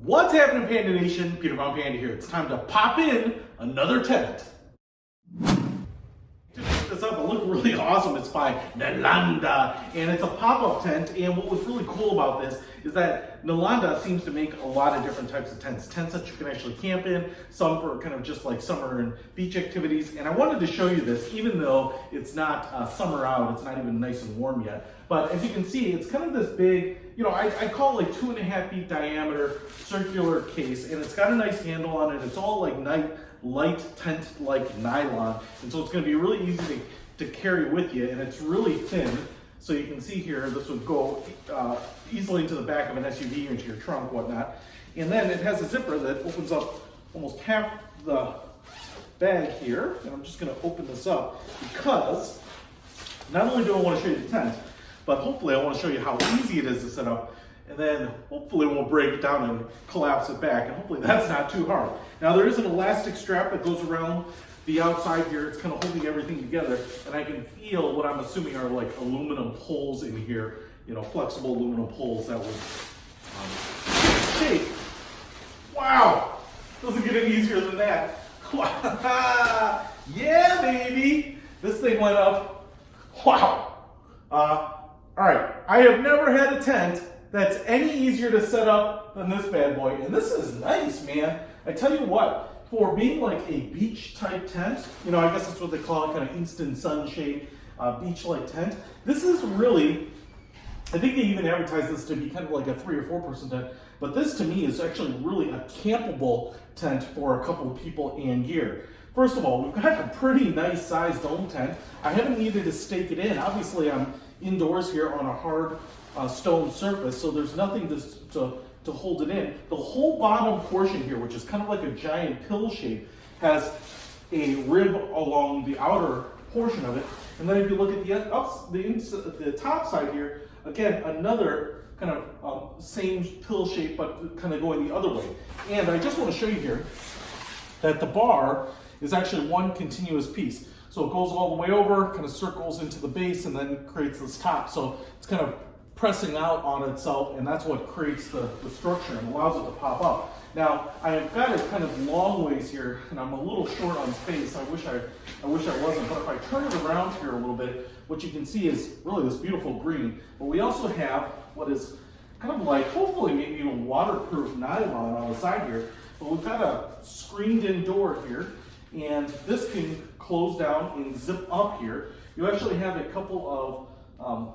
What's happening, Panda Nation? Peter Von Panda here. It's time to pop in another tent. To pick this up, it looked really awesome. It's by NALANDA, and it's a pop-up tent. And what was really cool about this is that NALANDA seems to make a lot of different types of tents. Tents that you can actually camp in, some for kind of just like summer and beach activities. And I wanted to show you this, even though it's not summer out, it's not even nice and warm yet. But as you can see, it's kind of this big, I call it like 2.5 feet diameter circular case, and it's got a nice handle on it. It's all like light tent-like nylon, and so it's going to be really easy to carry with you, and it's really thin. So you can see here, this would go easily into the back of an SUV, into your trunk, whatnot. And then it has a zipper that opens up almost half the bag here. And I'm just going to open this up because not only do I want to show you the tent, but hopefully I want to show you how easy it is to set up, and then hopefully we'll break it down and collapse it back, and hopefully that's not too hard. Now there is an elastic strap that goes around the outside here. It's kind of holding everything together, and I can feel what I'm assuming are like aluminum poles in here, flexible aluminum poles that would shape. Wow, doesn't get any easier than that. Yeah, baby, this thing went up. Wow. All right, I have never had a tent that's any easier to set up than this bad boy, and this is nice, man. I tell you what, for being like a beach type tent, I guess that's what they call it, kind of instant sunshade beach like tent. This is really, I think they even advertise this to be kind of like a 3 or 4 person tent, but this to me is actually really a campable tent for a couple of people and gear. First of all, we've got a pretty nice sized dome tent. I haven't needed to stake it in. Obviously, I'm indoors here on a hard stone surface, so there's nothing to hold it in. The whole bottom portion here, which is kind of like a giant pill shape, has a rib along the outer portion of it. And then if you look at the top side here, again, another kind of same pill shape, but kind of going the other way. And I just want to show you here that the bar is actually one continuous piece. So it goes all the way over, kind of circles into the base, and then creates this top. So it's kind of pressing out on itself, and that's what creates the structure and allows it to pop up. Now, I have got it kind of long ways here, and I'm a little short on space. I wish I wasn't, but if I turn it around here a little bit, what you can see is really this beautiful green. But we also have what is kind of like, hopefully maybe even waterproof nylon on the side here. But we've got a screened-in door here, and this can close down and zip up here. You actually have a couple of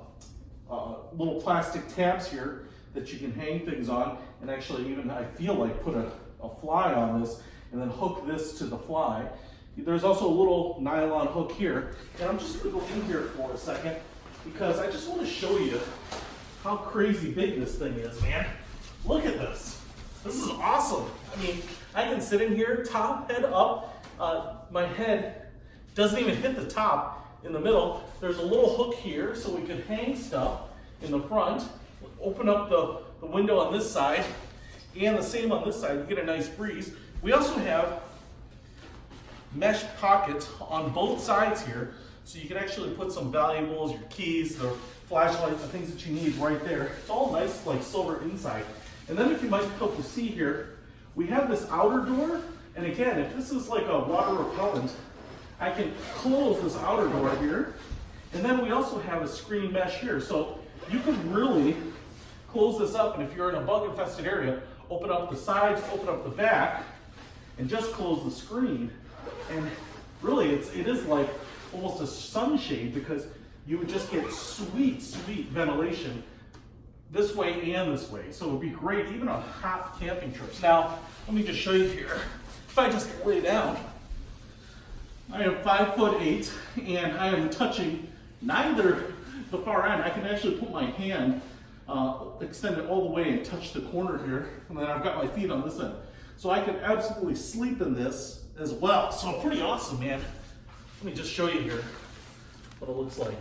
little plastic tabs here that you can hang things on, and actually even, I feel like, put a fly on this and then hook this to the fly. There's also a little nylon hook here, and I'm just going to go in here for a second because I just want to show you how crazy big this thing is, man. Look at this. This is awesome. I mean, I can sit in here, top, head up. My head doesn't even hit the top in the middle. There's a little hook here so we can hang stuff in the front. Open up the window on this side, and the same on this side. You get a nice breeze. We also have mesh pockets on both sides here, so you can actually put some valuables, your keys, the flashlight, the things that you need right there. It's all nice, like silver inside. And then if you might be able to see here, we have this outer door. And again, if this is like a water repellent, I can close this outer door here. And then we also have a screen mesh here. So you can really close this up. And if you're in a bug infested area, open up the sides, open up the back, and just close the screen. And really, it is like almost a sunshade because you would just get sweet ventilation this way and this way. So it would be great even on hot camping trips. Now, let me just show you here. If I just lay down, I am 5'8", and I am touching neither the far end. I can actually put my hand, extend it all the way and touch the corner here, and then I've got my feet on this end. So I can absolutely sleep in this as well. So pretty awesome, man. Let me just show you here what it looks like.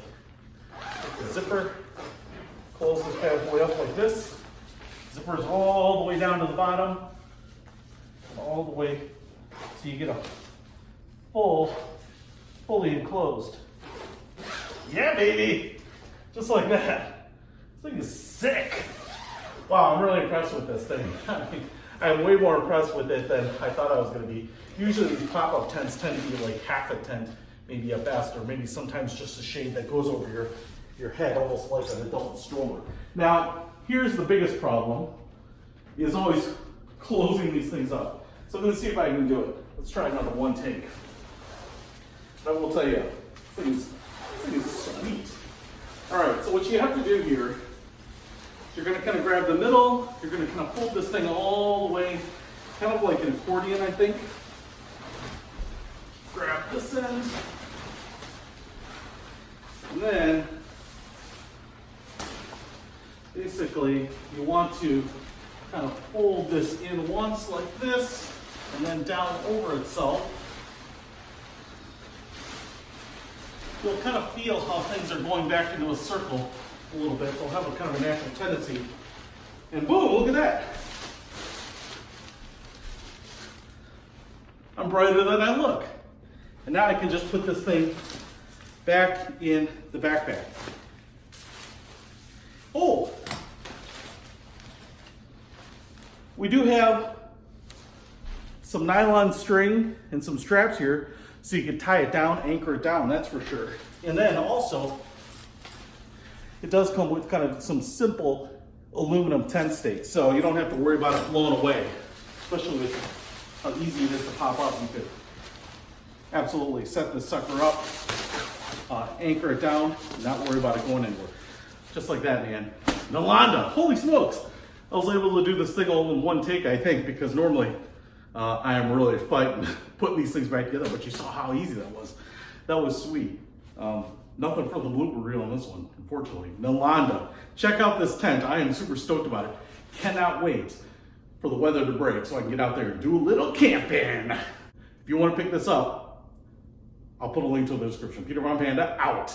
Take the zipper, close this bad boy up like this. Zipper's all the way down to the bottom, all the way, so you get a fully enclosed. Yeah, baby, just like that. This thing is sick. Wow, I'm really impressed with this thing. I'm way more impressed with it than I thought I was going to be. Usually these pop-up tents tend to be like half a tent, maybe at best, or maybe sometimes just a shade that goes over your head, almost like an adult stroller. Now, here's the biggest problem, is always closing these things up. So I'm going to see if I can do it. Let's try another one take. But I will tell you, this thing is sweet. All right, so what you have to do here, you're going to kind of grab the middle, you're going to kind of fold this thing all the way, kind of like an accordion, I think. Grab this end, and then basically you want to kind of fold this in once like this, and then down over itself. You'll kind of feel how things are going back into a circle a little bit. They'll have a kind of a natural tendency. And boom, look at that. I'm brighter than I look. And now I can just put this thing back in the backpack. Oh, we do have some nylon string and some straps here so you can tie it down, anchor it down, that's for sure. And then also, it does come with kind of some simple aluminum tent stakes, so you don't have to worry about it blowing away, especially with how easy it is to pop up. You could absolutely set this sucker up, anchor it down, and not worry about it going anywhere. Just like that, man. NALANDA, holy smokes! I was able to do this thing all in one take, I think, because normally I am really fighting putting these things back together, but you saw how easy that was. That was sweet. Nothing for the blooper reel on this one, unfortunately. NALANDA. Check out this tent. I am super stoked about it. Cannot wait for the weather to break so I can get out there and do a little camping. If you want to pick this up, I'll put a link to it in the description. Peter Von Panda, out.